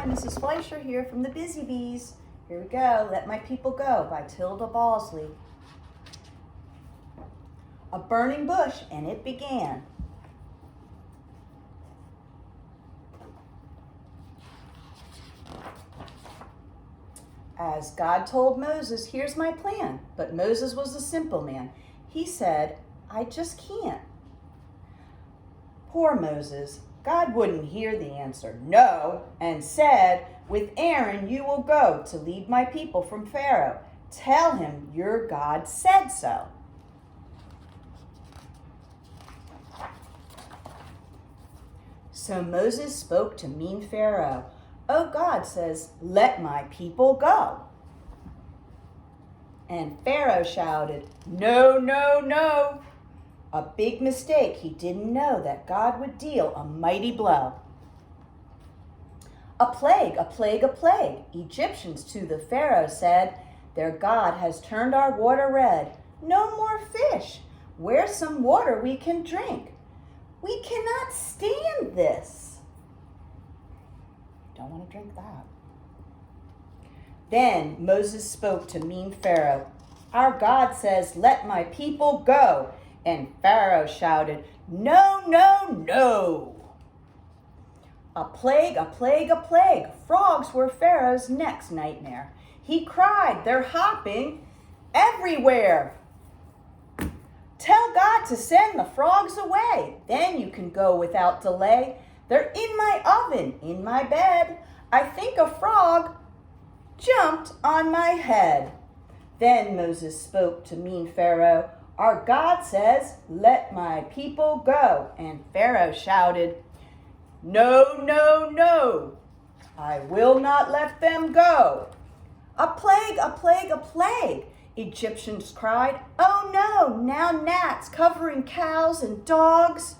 Mrs. Fleischer here from the Busy Bees. Here we go, Let My People Go by Tilda Balsley. A burning bush, and it began. As God told Moses, here's my plan. But Moses was a simple man. He said, I just can't. Poor Moses. God wouldn't hear the answer, no, and said, with Aaron you will go to lead my people from Pharaoh. Tell him your God said so. So Moses spoke to mean Pharaoh. Oh, God says, let my people go. And Pharaoh shouted, no, no, no. A big mistake. He didn't know that God would deal a mighty blow. A plague, a plague, a plague. Egyptians to the Pharaoh said, their God has turned our water red. No more fish. Where's some water we can drink? We cannot stand this. Don't want to drink that. Then Moses spoke to mean Pharaoh. Our God says, let my people go. And Pharaoh shouted, no, no, no. A plague, a plague, a plague. Frogs were Pharaoh's next nightmare. He cried, they're hopping everywhere. Tell God to send the frogs away. Then you can go without delay. They're in my oven, in my bed. I think a frog jumped on my head. Then Moses spoke to mean Pharaoh. Our God says, let my people go. And Pharaoh shouted, no, no, no. I will not let them go. A plague, a plague, a plague. Egyptians cried. Oh no, now gnats covering cows and dogs.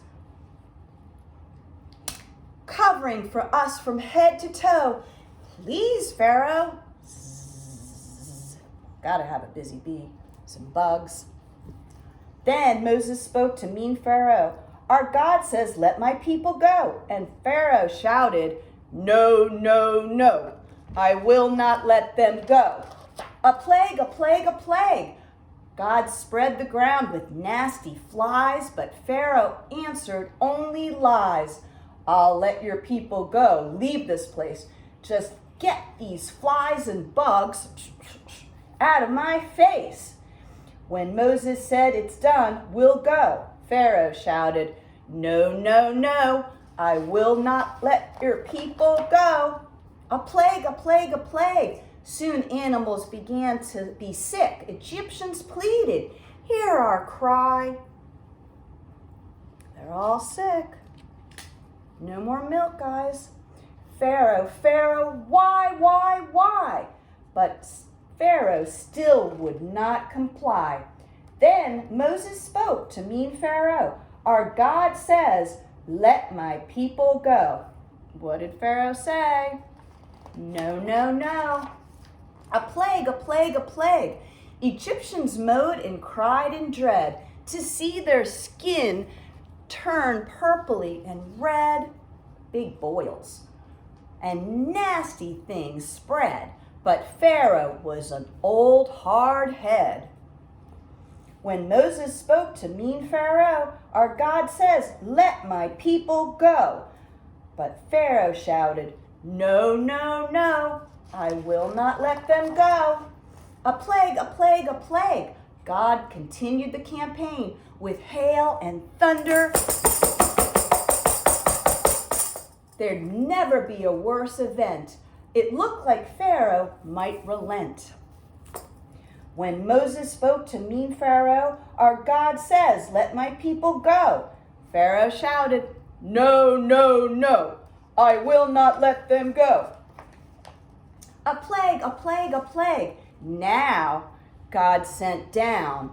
Covering for us from head to toe. Please, Pharaoh. Zzz. Gotta have a busy bee. Some bugs. Then Moses spoke to mean Pharaoh. Our God says, let my people go. And Pharaoh shouted, no, no, no. I will not let them go. A plague, a plague, a plague. God spread the ground with nasty flies, but Pharaoh answered only lies. I'll let your people go. Leave this place. Just get these flies and bugs out of my face. When Moses said, it's done, we'll go, Pharaoh shouted, no, no, no, I will not let your people go. A plague, a plague, a plague. Soon animals began to be sick. Egyptians pleaded, hear our cry. They're all sick. No more milk, guys. Pharaoh, Pharaoh, why? But Pharaoh still would not comply. Then Moses spoke to mean Pharaoh. Our God says, let my people go. What did Pharaoh say? No, no, no. A plague, a plague, a plague. Egyptians moaned and cried in dread to see their skin turn purply and red. Big boils. And nasty things spread. But Pharaoh was an old hard head. When Moses spoke to mean Pharaoh, our God says, let my people go. But Pharaoh shouted, no, no, no, I will not let them go. A plague, a plague, a plague. God continued the campaign with hail and thunder. There'd never be a worse event. It looked like Pharaoh might relent. When Moses spoke to mean Pharaoh, our God says, let my people go. Pharaoh shouted, no, no, no, I will not let them go. A plague, a plague, a plague. Now God sent down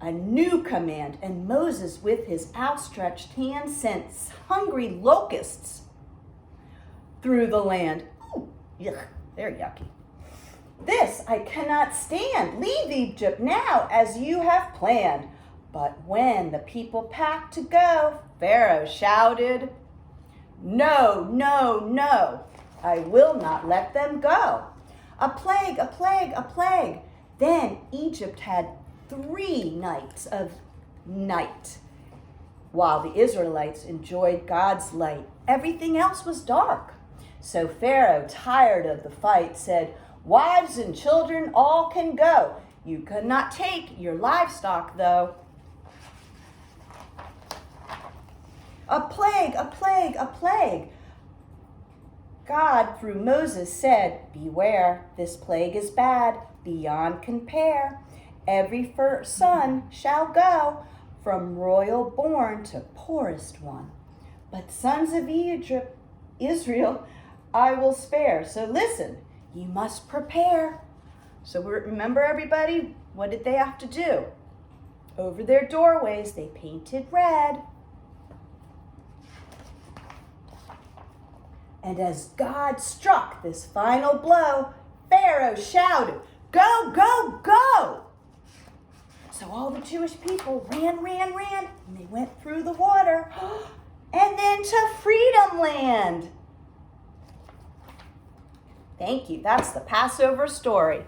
a new command, and Moses with his outstretched hand sent hungry locusts through the land. Ooh, yuck, they're yucky. This I cannot stand. Leave Egypt now as you have planned. But when the people packed to go, Pharaoh shouted, no, no, no. I will not let them go. A plague, a plague, a plague. Then Egypt had 3 nights of night, while the Israelites enjoyed God's light. Everything else was dark. So Pharaoh, tired of the fight, said, "Wives and children all can go. You cannot take your livestock, though." A plague, a plague, a plague. God, through Moses, said, "Beware, this plague is bad, beyond compare. Every first son shall go, from royal born to poorest one. But sons of Egypt, Israel, I will spare." So listen, you must prepare. So remember, everybody, what did they have to do? Over their doorways, they painted red. And as God struck this final blow, Pharaoh shouted, "Go, go, go!" So all the Jewish people ran, and they went through the water and then to Freedom Land. Thank you. That's the Passover story.